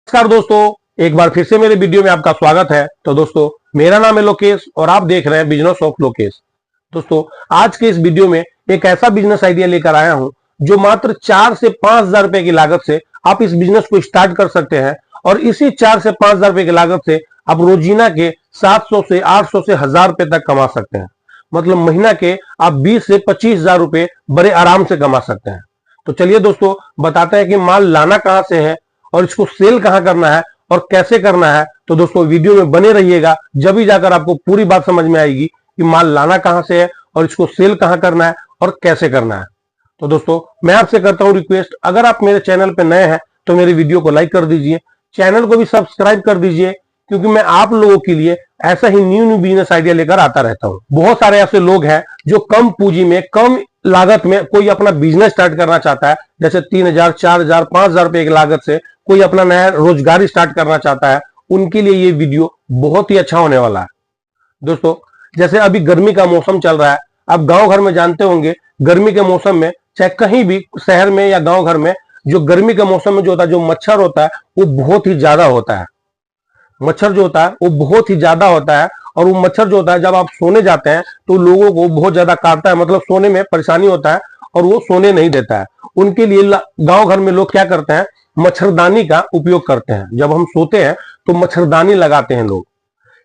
नमस्कार दोस्तों, एक बार फिर से मेरे वीडियो में आपका स्वागत है। तो दोस्तों, मेरा नाम है लोकेश और आप देख रहे हैं बिजनेस ऑफ लोकेश। दोस्तों, आज के इस वीडियो में एक ऐसा बिजनेस आइडिया लेकर आया हूं जो मात्र 4 से 5,000 रुपए की लागत से आप इस बिजनेस को स्टार्ट कर सकते हैं और इसी 4 से 5,000 रुपए की लागत से आप रोजीना के 700 से 800 से 1,000 रुपए तक कमा सकते हैं। मतलब महीना के आप 20 से 25,000 रुपए बड़े आराम से कमा सकते हैं। तो चलिए दोस्तों, बताते हैं कि माल लाना कहां से है और इसको सेल कहां करना है और कैसे करना है। तो दोस्तों, वीडियो में बने रहिएगा, जब भी जाकर आपको पूरी बात समझ में आएगी कि माल लाना कहां से है और इसको सेल कहां करना है और कैसे करना है। तो दोस्तों, मैं आपसे करता हूं रिक्वेस्ट, अगर आप मेरे चैनल पर नए हैं तो मेरे वीडियो को लाइक कर दीजिए, चैनल को भी सब्सक्राइब कर दीजिए, क्योंकि मैं आप लोगों के लिए ऐसा ही न्यू बिजनेस आइडिया लेकर आता रहता हूं। बहुत सारे ऐसे लोग हैं जो कम पूंजी में, कम लागत में कोई अपना बिजनेस स्टार्ट करना चाहता है। जैसे 3,000, 4,000, 5,000 रुपए की लागत से कोई अपना नया रोजगार स्टार्ट करना चाहता है। उनके लिए ये वीडियो बहुत ही अच्छा होने वाला है। दोस्तों, जैसे अभी गर्मी का मौसम चल रहा है, आप गांव घर में जानते होंगे, गर्मी के मौसम में चाहे कहीं भी शहर में या गांव घर में, जो गर्मी के मौसम में जो होता है, जो मच्छर होता है वो बहुत ही ज्यादा होता है। मच्छर जो होता है वो बहुत ही ज्यादा होता है और वो मच्छर जो होता है, जब आप सोने जाते हैं तो लोगों को बहुत ज्यादा काटता है, मतलब सोने में परेशानी होता है और वो सोने नहीं देता है। उनके लिए गांव घर में लोग क्या करते हैं, मच्छरदानी का उपयोग करते हैं। जब हम सोते हैं तो मच्छरदानी लगाते हैं लोग,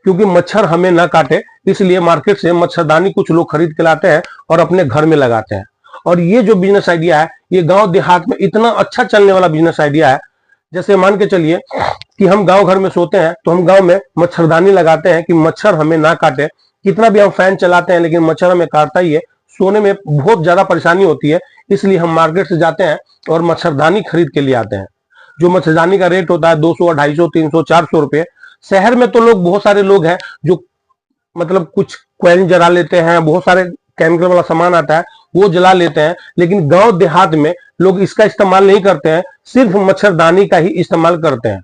क्योंकि मच्छर हमें ना काटे, इसलिए मार्केट से मच्छरदानी कुछ लोग खरीद के लाते हैं और अपने घर में लगाते हैं। और ये जो बिजनेस आइडिया है, ये गांव देहात में इतना अच्छा चलने वाला बिजनेस आइडिया है। जैसे मान के चलिए कि हम गांव घर में सोते हैं तो हम गांव में मच्छरदानी लगाते हैं कि मच्छर हमें ना काटे। कितना भी हम फैन चलाते हैं लेकिन मच्छर हमें काटता ही है, सोने में बहुत ज्यादा परेशानी होती है। इसलिए हम मार्केट से जाते हैं और मच्छरदानी खरीद के लिए आते हैं। जो मच्छरदानी का रेट होता है 200, 250, 300, 400 रुपए। शहर में तो लोग, बहुत सारे लोग हैं जो मतलब कुछ क्वेन जला लेते हैं, बहुत सारे केमिकल वाला सामान आता है वो जला लेते हैं, लेकिन गांव देहात में लोग इसका इस्तेमाल नहीं करते हैं, सिर्फ मच्छरदानी का ही इस्तेमाल करते हैं,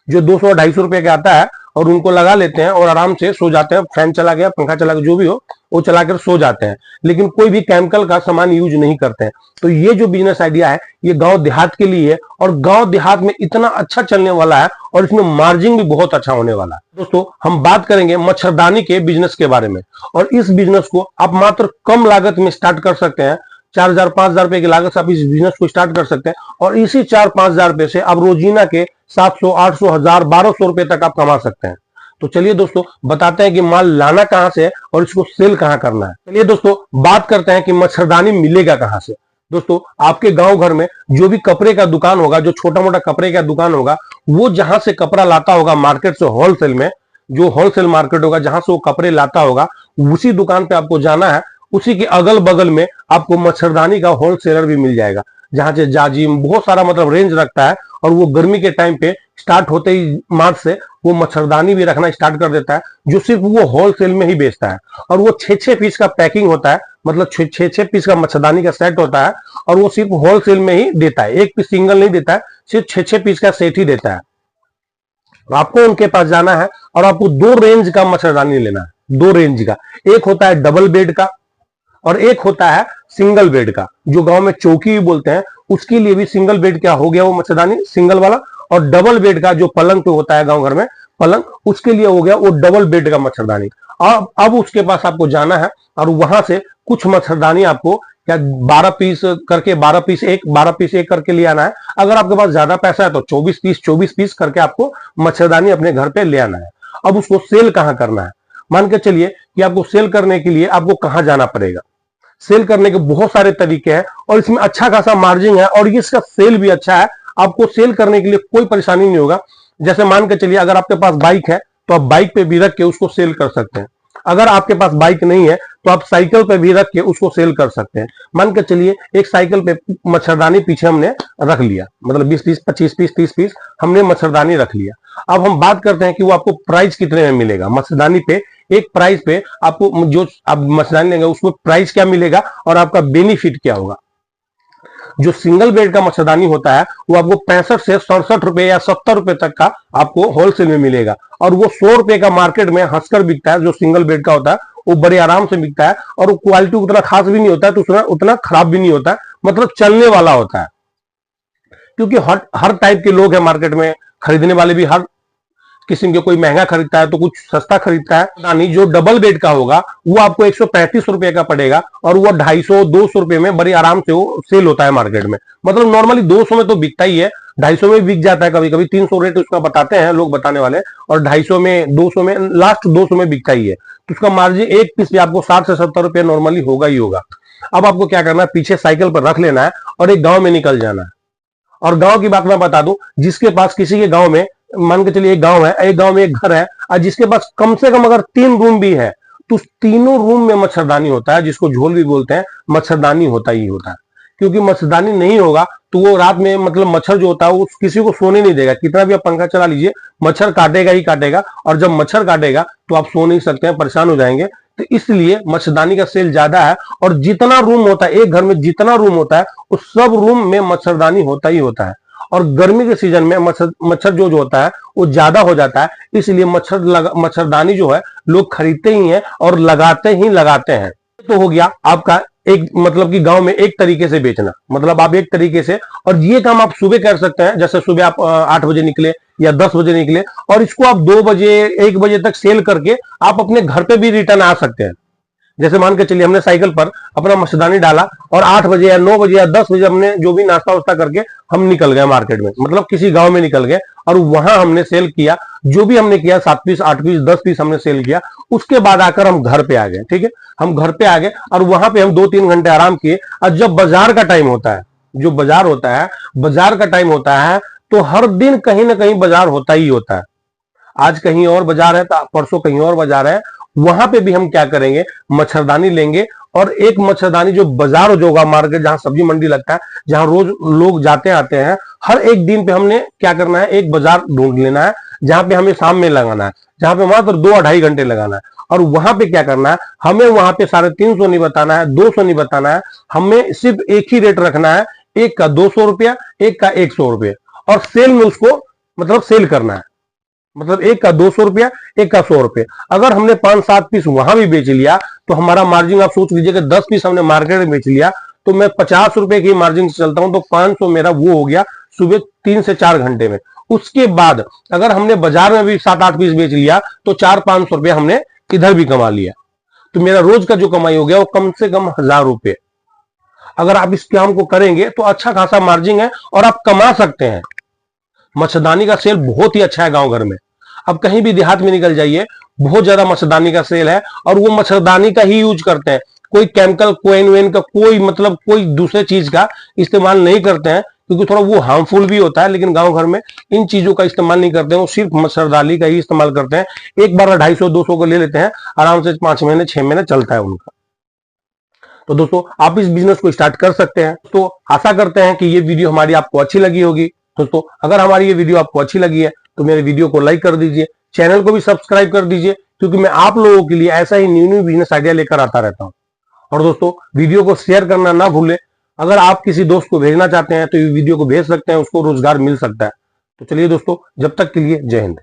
जो 200, 250 रुपए का आता है और उनको लगा लेते हैं और आराम से सो जाते हैं। फैन चला गया, पंखा चला गया, जो भी हो वो चलाकर सो जाते हैं, लेकिन कोई भी केमिकल का सामान यूज नहीं करते हैं। तो ये जो बिजनेस आइडिया है ये गांव देहात के लिए है और गांव देहात में इतना अच्छा चलने वाला है और इसमें मार्जिन भी बहुत अच्छा होने वाला है। दोस्तों, हम बात करेंगे मच्छरदानी के बिजनेस के बारे में और इस बिजनेस को आप मात्र कम लागत में स्टार्ट कर सकते हैं। 4,000, 5,000 रुपए की लागत से आप इस बिजनेस को स्टार्ट कर सकते हैं और इसी 4-5,000 रुपए से आप रोजीना के 700, 800, 1,000, 1,200 रुपए तक आप कमा सकते हैं। तो चलिए दोस्तों, बताते हैं कि माल लाना कहां से है और इसको सेल कहां करना है। चलिए दोस्तों, बात करते हैं कि मच्छरदानी मिलेगा कहां से। दोस्तों, आपके गांव घर में जो भी कपड़े का दुकान होगा, जो छोटा मोटा कपड़े का दुकान होगा, वो जहां से कपड़ा लाता होगा मार्केट से, होलसेल में, जो होलसेल मार्केट होगा जहां से वो कपड़े लाता होगा, उसी दुकान पे आपको जाना है। उसी के अगल बगल में आपको मच्छरदानी का होलसेलर भी मिल जाएगा, जहां से जाजिम बहुत सारा मतलब रेंज रखता है और वो गर्मी के टाइम पे स्टार्ट होते ही मार्च से वो मच्छरदानी भी रखना स्टार्ट कर देता है, जो सिर्फ वो होलसेल में ही बेचता है। और वो 6-6 पीस का पैकिंग होता है, मतलब 6-6 पीस का मच्छरदानी का सेट होता है और वो सिर्फ होलसेल में ही देता है, एक पीस सिंगल नहीं देता है, सिर्फ 6-6 पीस का सेट ही देता है। आपको उनके पास जाना है और आपको 2 रेंज का मच्छरदानी लेना है। 2 रेंज का, एक होता है डबल बेड का और एक होता है सिंगल बेड का, जो गांव में चौकी भी बोलते हैं। उसके लिए भी सिंगल बेड क्या हो गया वो मच्छरदानी, सिंगल वाला। और डबल बेड का जो पलंग पे होता है गांव घर में पलंग, उसके लिए हो गया वो डबल बेड का मच्छरदानी। अब उसके पास आपको जाना है और वहां से कुछ मच्छरदानी आपको क्या 12 पीस करके, 12 पीस एक, 12 पीस एक करके ले आना है। अगर आपके पास ज्यादा पैसा है तो 24 पीस करके आपको मच्छरदानी अपने घर पे ले आना है। अब उसको सेल कहां करना है, मान के चलिए कि आपको सेल करने के लिए आपको कहां जाना पड़ेगा। सेल करने के बहुत सारे तरीके हैं और इसमें अच्छा खासा मार्जिन है और इसका सेल भी अच्छा है। आपको सेल करने के लिए कोई परेशानी नहीं होगा। जैसे मान के चलिए अगर आपके पास बाइक है तो आप बाइक पे भी रख के उसको सेल कर सकते हैं। अगर आपके पास बाइक नहीं है तो आप साइकिल पे भी रख के उसको सेल कर सकते हैं। मान के चलिए एक साइकिल पे मच्छरदानी पीछे हमने रख लिया, मतलब 20 पीस, 25 पीस, 30 पीस हमने मच्छरदानी रख लिया। अब हम बात करते हैं कि वो आपको प्राइस कितने में मिलेगा। मच्छरदानी पे एक प्राइस पे आपको, जो आप मच्छरदानी लेंगे उसमें प्राइस क्या मिलेगा और आपका बेनिफिट क्या होगा। जो सिंगल बेड का मच्छरदानी होता है वो आपको 65 से 67 रुपए या 70 रुपए तक का आपको होलसेल में मिलेगा और वो 100 रुपए का मार्केट में हंसकर बिकता है। जो सिंगल बेड का होता है वो बड़े आराम से बिकता है और वो क्वालिटी उतना खास भी नहीं होता है, तो उतना खराब भी नहीं होता है, मतलब चलने वाला होता है। क्योंकि हर टाइप के लोग हैं मार्केट में, खरीदने वाले भी हर किस्म के, कोई महंगा खरीदता है तो कुछ सस्ता खरीदता है। दानी जो डबल बेड का होगा वो आपको 135 रुपए का पड़ेगा और वो 250-200 रुपए में बड़ी आराम से वो सेल होता है मार्केट में। मतलब नॉर्मली 200 में तो बिकता ही है, 250 में बिक जाता है, कभी कभी 300 रेट उसका बताते हैं लोग बताने वाले, और 250 में 200 में लास्ट 200 में बिकता ही है। तो उसका मार्जिन एक पीस भी आपको 60 से 70 रुपए नॉर्मली होगा ही होगा। अब आपको क्या करना है, पीछे साइकिल पर रख लेना है और एक गांव में निकल जाना है। और गांव की बात मैं बता दूं, जिसके पास किसी के गांव में, मान के चलिए एक गांव है, एक गांव में एक घर है और जिसके पास कम से कम अगर 3 रूम भी है तो उस तीनों रूम में मच्छरदानी होता है, जिसको झोल भी बोलते हैं, मच्छरदानी होता ही होता है। क्योंकि मच्छरदानी नहीं होगा तो वो रात में मतलब मच्छर जो होता है वो किसी को सोने नहीं देगा। कितना भी आप पंखा चला लीजिए, मच्छर काटेगा ही काटेगा, और जब मच्छर काटेगा तो आप सो नहीं सकते हैं, परेशान हो जाएंगे। तो इसलिए मच्छरदानी का सेल ज्यादा है, और जितना रूम होता है एक घर में, जितना रूम होता है उस सब रूम में मच्छरदानी होता ही होता है। और गर्मी के सीजन में मच्छर जो होता है वो ज्यादा हो जाता है, इसलिए मच्छरदानी जो है लोग खरीदते ही हैं और लगाते ही लगाते हैं। तो हो गया आपका एक, मतलब कि गांव में एक तरीके से बेचना, मतलब आप एक तरीके से, और ये काम आप सुबह कर सकते हैं। जैसे सुबह आप 8 बजे निकले या 10 बजे निकले और इसको आप 2 बजे 1 बजे तक सेल करके आप अपने घर पे भी रिटर्न आ सकते हैं। जैसे मान के चलिए हमने साइकिल पर अपना मच्छरदानी डाला और 8 बजे या 9 बजे या 10 बजे हमने जो भी नाश्ता वास्ता करके हम निकल गए मार्केट में, मतलब किसी गांव में निकल गए और वहां हमने सेल किया। जो भी हमने किया 7 पीस 8 पीस 10 पीस हमने सेल किया। उसके बाद आकर हम घर पे आ गए, ठीक है, हम घर पे आ गए और वहां पे हम 2-3 घंटे आराम किए। और जब बाजार का टाइम होता है, जो बाजार होता है, बाजार का टाइम होता है, तो हर दिन कहीं ना कहीं बाजार होता ही होता है। आज कहीं और बाजार है तो परसों कहीं और बाजार है, वहां पे भी हम क्या करेंगे, मच्छरदानी लेंगे। और एक मच्छरदानी जो बाजार होगा, मार्केट जहां सब्जी मंडी लगता है, जहां रोज लोग जाते आते हैं, हर एक दिन पे हमने क्या करना है, एक बाजार ढूंढ लेना है जहां पे हमें शाम में लगाना है, जहां पे मात्र 2-2.5 घंटे लगाना है। और वहां पे क्या करना है, हमें वहां पे 350 नहीं बताना है, 200 नहीं बताना है, हमें सिर्फ एक ही रेट रखना है, एक का 200 रुपया, एक का 100 रुपये, और सेल में उसको मतलब सेल करना है। मतलब एक का 200 रुपया, एक का 100 रुपये। अगर हमने 5-7 पीस वहां भी बेच लिया तो हमारा मार्जिन आप सोच लीजिए कि 10 पीस हमने मार्केट में बेच लिया तो मैं 50 रुपए की मार्जिन से चलता हूं, तो 500 मेरा वो हो गया सुबह 3 से 4 घंटे में। उसके बाद अगर हमने बाजार में भी 7-8 पीस बेच लिया तो 400-500 रुपया हमने इधर भी कमा लिया। तो मेरा रोज का जो कमाई हो गया वो कम से कम 1000 रुपये। अगर आप इस काम को करेंगे तो अच्छा खासा मार्जिन है और आप कमा सकते हैं। मच्छरदानी का सेल बहुत ही अच्छा है गांव घर में। अब कहीं भी देहात में निकल जाइए, बहुत ज्यादा मच्छरदानी का सेल है, और वो मच्छरदानी का ही यूज करते हैं। कोई केमिकल कोइन वेन का कोई मतलब कोई दूसरे चीज का इस्तेमाल नहीं करते हैं, क्योंकि थोड़ा वो हार्मफुल भी होता है। लेकिन गांव घर में इन चीजों का इस्तेमाल नहीं करते हैं, वो सिर्फ मच्छरदानी का ही इस्तेमाल करते हैं। एक बार 250-200 को ले लेते हैं, आराम से 5 महीने 6 महीने चलता है उनका। तो दोस्तों आप इस बिजनेस को स्टार्ट कर सकते हैं। तो आशा करते हैं कि ये वीडियो हमारी आपको अच्छी लगी होगी। दोस्तों अगर हमारी ये वीडियो आपको अच्छी लगी है तो मेरे वीडियो को लाइक कर दीजिए, चैनल को भी सब्सक्राइब कर दीजिए, क्योंकि मैं आप लोगों के लिए ऐसा ही न्यू बिजनेस आइडिया लेकर आता रहता हूं। और दोस्तों वीडियो को शेयर करना ना भूलें। अगर आप किसी दोस्त को भेजना चाहते हैं तो ये वीडियो को भेज सकते हैं, उसको रोजगार मिल सकता है। तो चलिए दोस्तों, जब तक के लिए जय हिंद।